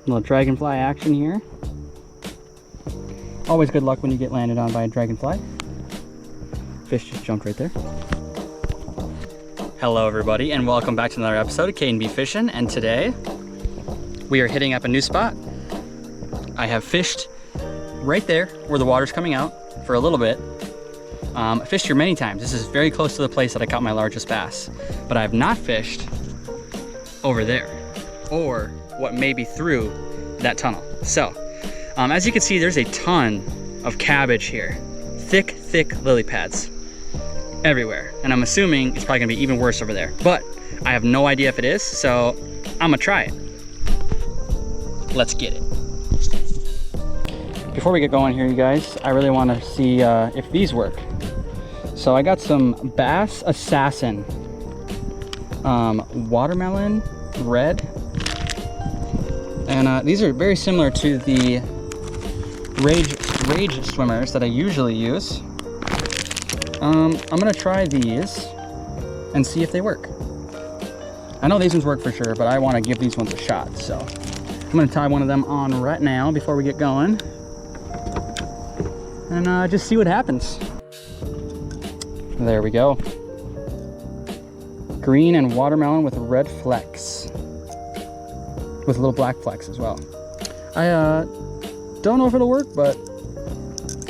little dragonfly action here. Always good luck when you get landed on by a dragonfly. Fish just jumped right there. Hello everybody, and welcome back to another episode of K&B Fishing. And today we are hitting up a new spot. I have fished right there where the water's coming out for a little bit. I fished here many times. This is very close to the place that I caught my largest bass, but I have not fished over there or what may be through that tunnel. So as you can see, there's a ton of cabbage here. Thick lily pads everywhere. And I'm assuming it's probably gonna be even worse over there, but I have no idea if it is, so I'm gonna try it. Let's get it. Before we get going here, you guys, I really wanna see if these work. So I got some Bass Assassin watermelon red. And these are very similar to the Rage swimmers that I usually use. I'm gonna try these and see if they work. I know these ones work for sure, but I wanna give these ones a shot. So I'm gonna tie one of them on right now before we get going. And just see what happens. There we go. Green and watermelon with red flecks. With little black flecks as well. I don't know if it'll work, but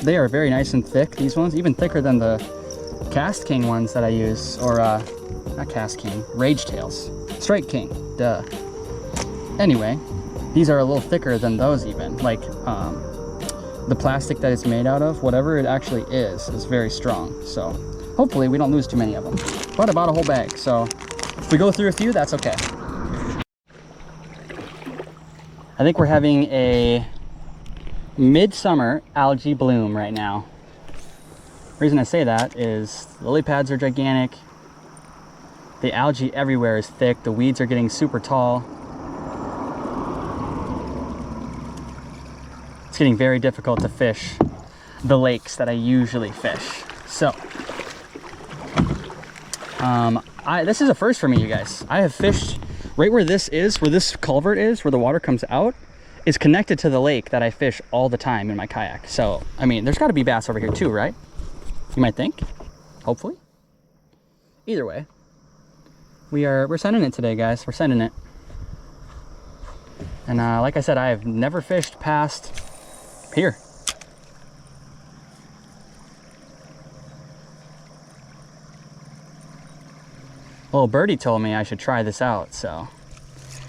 they are very nice and thick. These ones, even thicker than the Cast King ones that I use, or not Cast King, Rage Tails. Strike King, duh. Anyway, these are a little thicker than those even. Like the plastic that it's made out of, whatever it actually is very strong. So hopefully we don't lose too many of them. But about a whole bag, so if we go through a few, that's okay. I think we're having a midsummer algae bloom right now. The reason I say that is the lily pads are gigantic. The algae everywhere is thick. The weeds are getting super tall. It's getting very difficult to fish the lakes that I usually fish. So, this is a first for me, you guys. I have fished right where this is, where this culvert is, where the water comes out, is connected to the lake that I fish all the time in my kayak. So, I mean, there's gotta be bass over here too, right? You might think, hopefully. Either way, we're sending it today, guys. We're sending it. And like I said, I have never fished past here. Little birdie told me I should try this out, so.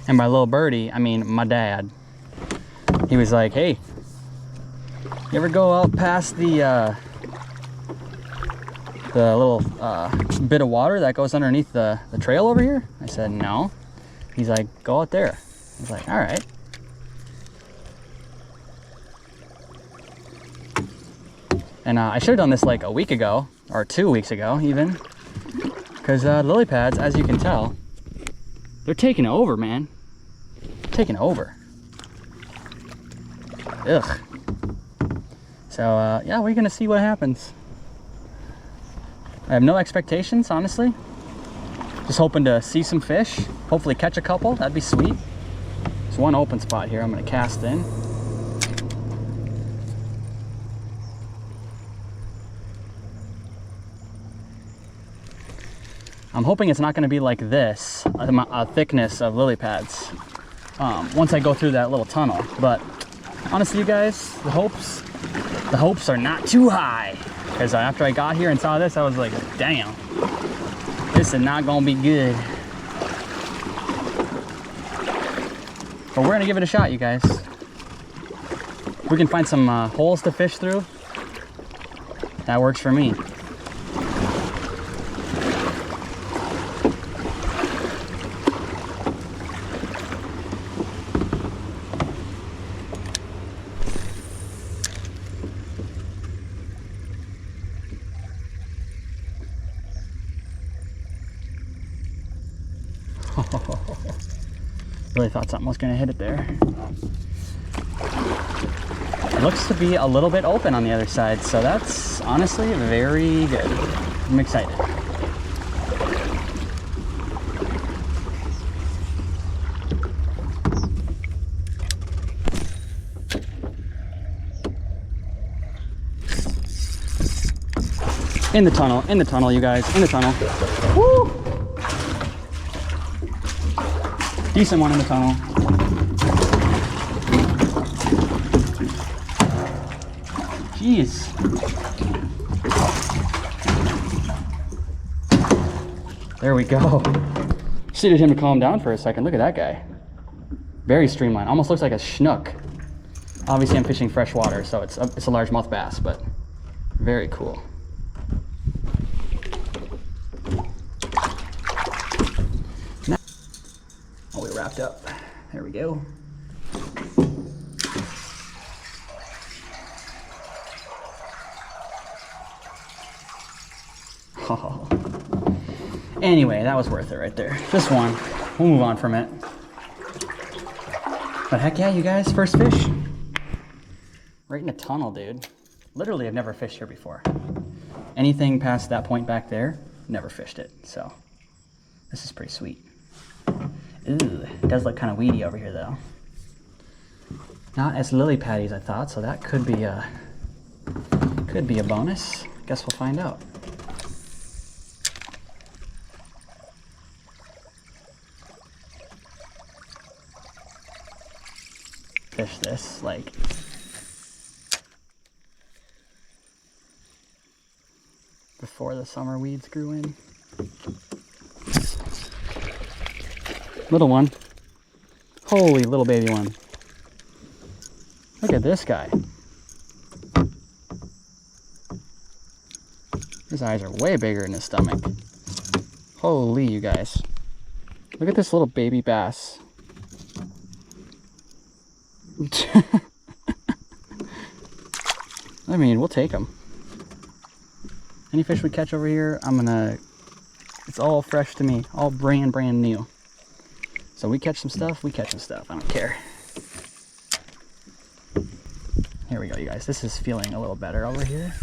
And by little birdie, I mean my dad. He was like, hey, you ever go out past the little bit of water that goes underneath the trail over here? I said, no. He's like, go out there. I was like, all right. And I should have done this like a week ago, or 2 weeks ago even. Because lily pads, as you can tell, they're taking over, man. Taking over. Ugh. So yeah, we're gonna see what happens. I have no expectations, honestly. Just hoping to see some fish, hopefully catch a couple. That'd be sweet. There's one open spot here I'm gonna cast in. I'm hoping it's not gonna be like this, a thickness of lily pads, once I go through that little tunnel. But honestly, you guys, the hopes are not too high. Because after I got here and saw this, I was like, damn, this is not gonna be good. But we're gonna give it a shot, you guys. We can find some holes to fish through. That works for me. Really thought something was going to hit it there. It looks to be a little bit open on the other side, so that's honestly very good. I'm excited. In the tunnel, you guys, in the tunnel. Woo! Decent one in the tunnel. Jeez. There we go. Just needed him to calm down for a second. Look at that guy. Very streamlined. Almost looks like a schnook. Obviously, I'm fishing fresh water, so it's a largemouth bass, but very cool. Now, oh, we wrapped up. There we go. Oh. Anyway, that was worth it right there. Just one. We'll move on from it. But heck yeah, you guys, first fish. Right in a tunnel, dude. Literally, I've never fished here before. Anything past that point back there, never fished it. So, this is pretty sweet. Ooh, it does look kind of weedy over here though. Not as lily paddy as I thought, so that could be a bonus. Guess we'll find out. Fish this like before the summer weeds grew in. Little one. Holy little baby one. Look at this guy. His eyes are way bigger in his stomach. Holy, you guys. Look at this little baby bass. I mean, we'll take them. Any fish we catch over here, it's all fresh to me, all brand new. So we catch some stuff, we catch some stuff, I don't care. Here we go, you guys. This is feeling a little better over here.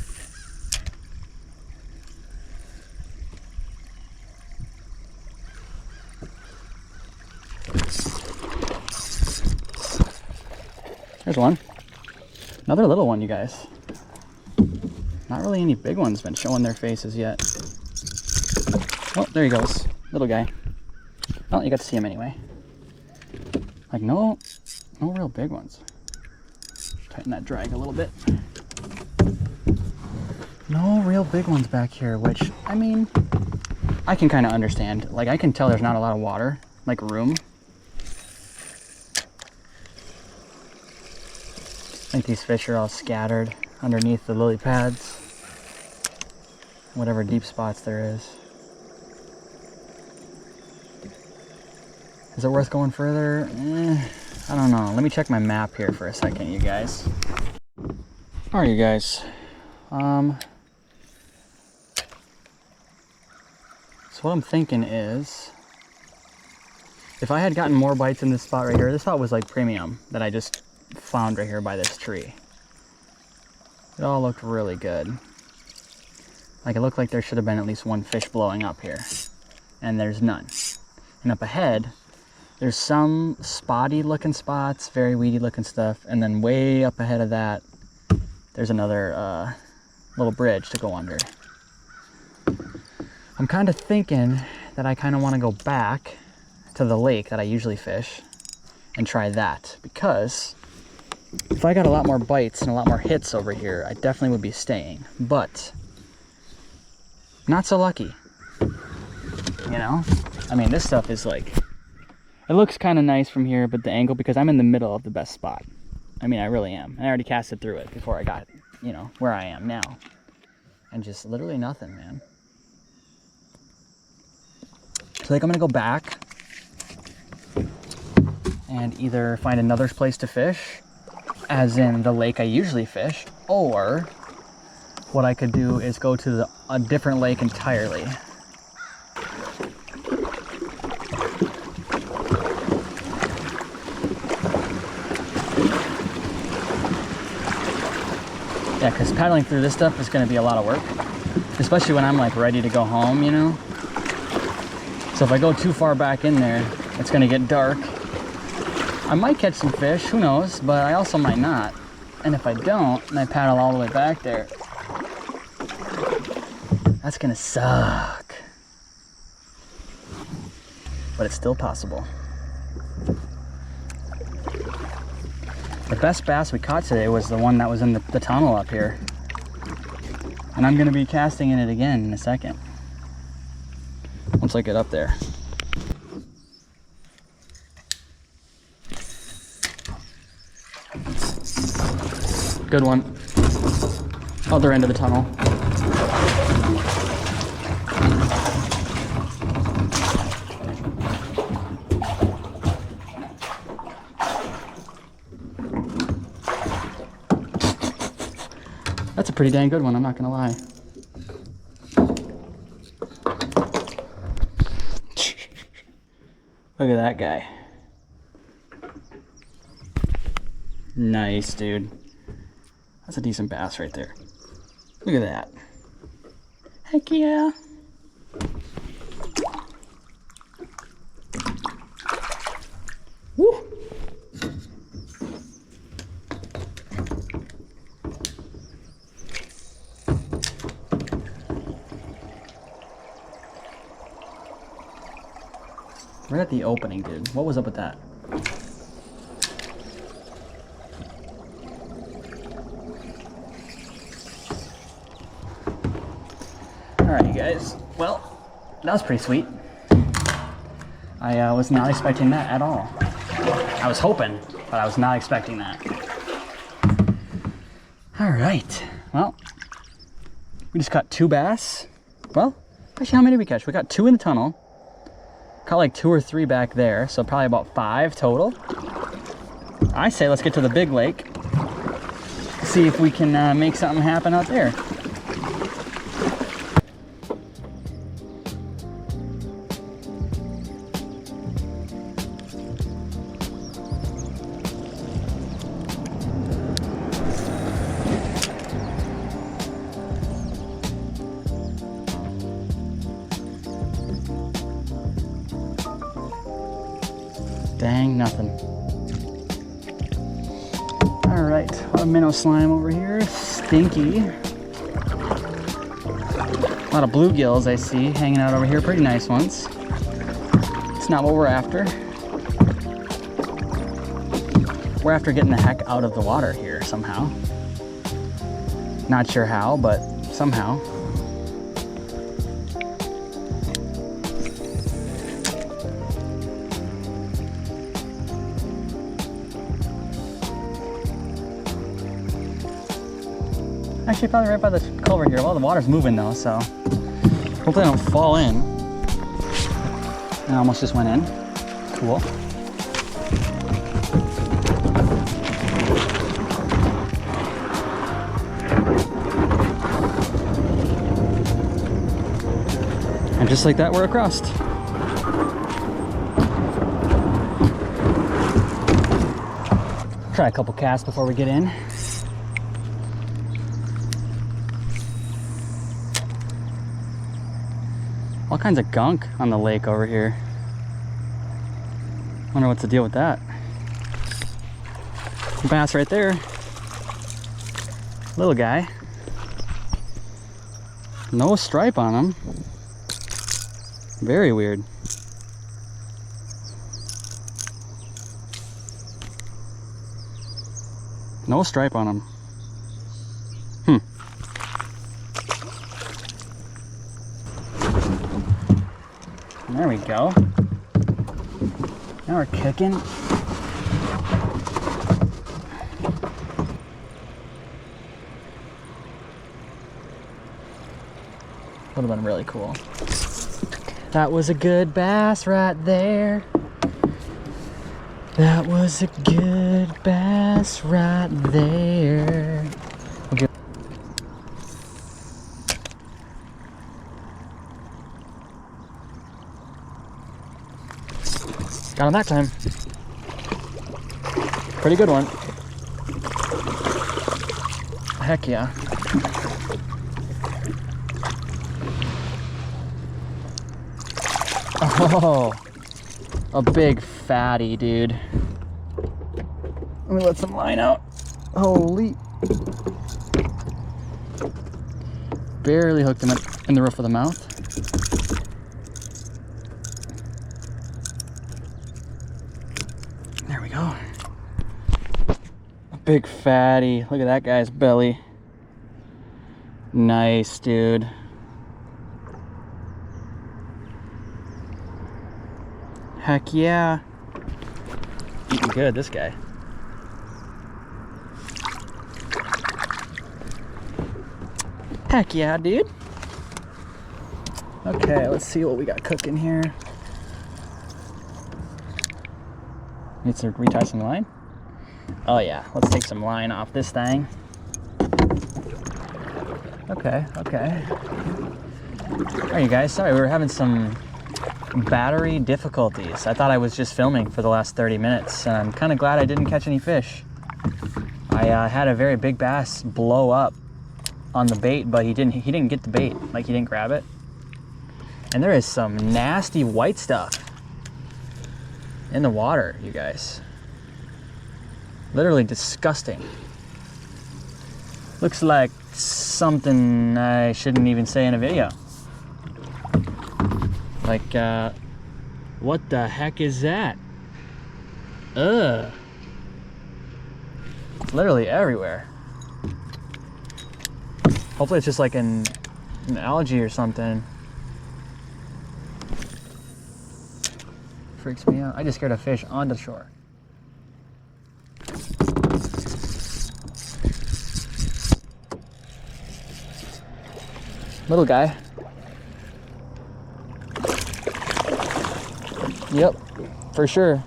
There's one. Another little one, you guys. Not really any big ones been showing their faces yet. Oh, there he goes. Little guy. Oh, you got to see him anyway. Like, no real big ones. Tighten that drag a little bit. No real big ones back here, which, I mean, I can kind of understand. Like, I can tell there's not a lot of water, like room. I think these fish are all scattered underneath the lily pads. Whatever deep spots there is. Is it worth going further? I don't know. Let me check my map here for a second, you guys. Alright, you guys. So what I'm thinking is, if I had gotten more bites in this spot right here, this spot was like premium that I just found right here by this tree. It all looked really good. Like, it looked like there should have been at least one fish blowing up here, and there's none. And up ahead, there's some spotty looking spots, very weedy looking stuff, and then way up ahead of that, there's another little bridge to go under. I'm kind of thinking that I kind of want to go back to the lake that I usually fish and try that, because if I got a lot more bites and a lot more hits over here, I definitely would be staying, but not so lucky, you know? I mean, this stuff is like, it looks kind of nice from here, but the angle, because I'm in the middle of the best spot. I mean, I really am. I already casted through it before I got, you know, where I am now. And just literally nothing, man. So I think I'm gonna go back and either find another place to fish, as in the lake I usually fish, or what I could do is go to a different lake entirely. Yeah, because paddling through this stuff is going to be a lot of work, especially when I'm like ready to go home, you know? So if I go too far back in there, it's going to get dark. I might catch some fish, who knows, but I also might not. And if I don't, and I paddle all the way back there, That's gonna suck. But it's still possible. The best bass we caught today was the one that was in the tunnel up here. And I'm gonna be casting in it again in a second. Once I get up there. Good one. Other end of the tunnel. That's a pretty dang good one, I'm not gonna lie. Look at that guy. Nice, dude. That's a decent bass right there. Look at that. Heck yeah. Woo! Right at the opening, dude. What was up with that? Alright, you guys. Well, that was pretty sweet. I was not expecting that at all. I was hoping, but I was not expecting that. Alright. Well, we just caught 2 bass. Well, actually, how many did we catch? We got 2 in the tunnel. Caught like 2 or 3 back there, so probably about 5 total. I say let's get to the big lake. See if we can make something happen out there. Dang, nothing. All right, a lot of minnow slime over here. Stinky. A lot of bluegills I see hanging out over here. Pretty nice ones. It's not what we're after. We're after getting the heck out of the water here somehow. Not sure how, but somehow. Actually, probably right by the culvert here. Well, the water's moving though, so hopefully I don't fall in. I almost just went in. Cool. And just like that, we're across. Try a couple casts before we get in. All kinds of gunk on the lake over here. Wonder what's the deal with that. Bass right there. Little guy. No stripe on him. Very weird. No stripe on him. There we go. Now we're kicking. Would have been really cool. That was a good bass right there. That was a good bass right there. Okay. Got him that time. Pretty good one. Heck yeah. Oh, a big fatty, dude. Let me let some line out. Holy. barely hooked him in the roof of the mouth. There we go. A big fatty. Look at that guy's belly. Nice, dude. Heck yeah. Eating good, this guy. Heck yeah, dude. Okay, let's see what we got cooking here. Need to retie some line? Oh yeah, let's take some line off this thing. Okay, okay. Alright you guys, sorry, we were having some battery difficulties. I thought I was just filming for the last 30 minutes. I'm kind of glad I didn't catch any fish. I had a very big bass blow up on the bait, but he didn't get the bait. Like, he didn't grab it. And there is some nasty white stuff in the water, you guys. Literally disgusting. Looks like something I shouldn't even say in a video. Like, what the heck is that? Ugh. It's literally everywhere. Hopefully it's just like an algae or something. Freaks me out. I just scared a fish on the shore. Little guy. Yep, for sure.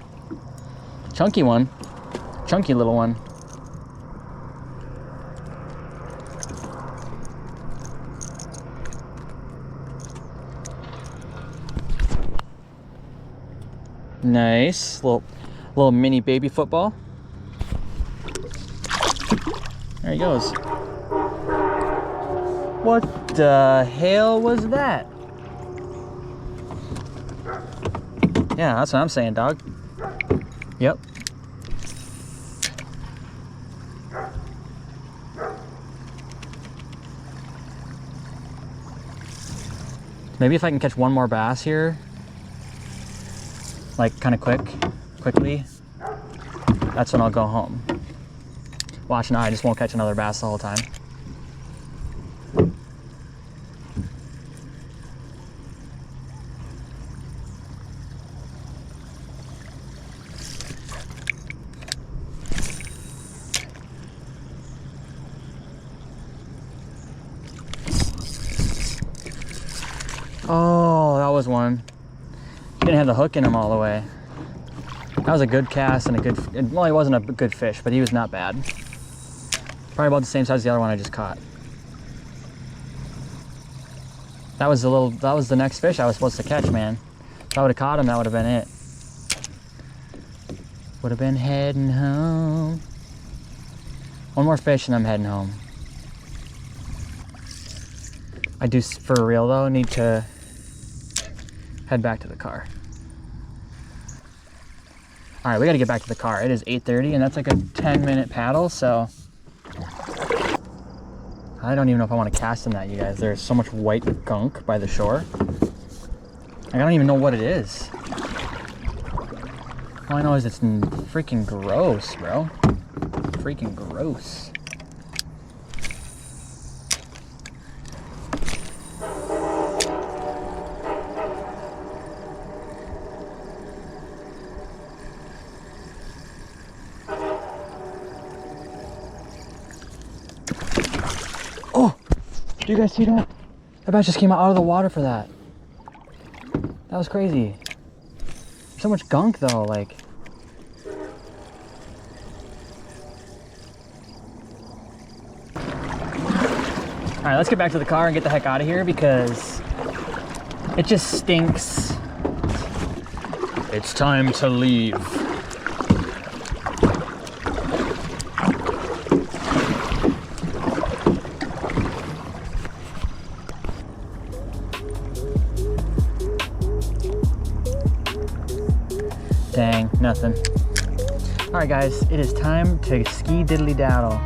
Chunky one. Chunky little one. Nice. Little mini baby football. There he goes. What the hell was that? Yeah, that's what I'm saying, dog. Yep. Maybe if I can catch one more bass here, like kind of quickly, that's when I'll go home. Watch now, I just won't catch another bass the whole time. Oh, that was one. Didn't have the hook in him all the way. That was a good cast and a good, well, he wasn't a good fish, but he was not bad. Probably about the same size as the other one I just caught. That was the next fish I was supposed to catch, man. If I would have caught him, that would have been it. Would have been heading home. One more fish and I'm heading home. I do, for real though, need to head back to the car. All right, we gotta get back to the car. It is 8:30 and that's like a 10-minute paddle, so I don't even know if I want to cast in that, you guys. There's so much white gunk by the shore. I don't even know what it is. All I know is it's freaking gross, bro. Freaking gross. Oh, do you guys see that? That bass just came out of the water for that. That was crazy. So much gunk though, like. All right, let's get back to the car and get the heck out of here because it just stinks. It's time to leave. Dang, nothing. All right, guys, it is time to ski diddly daddle.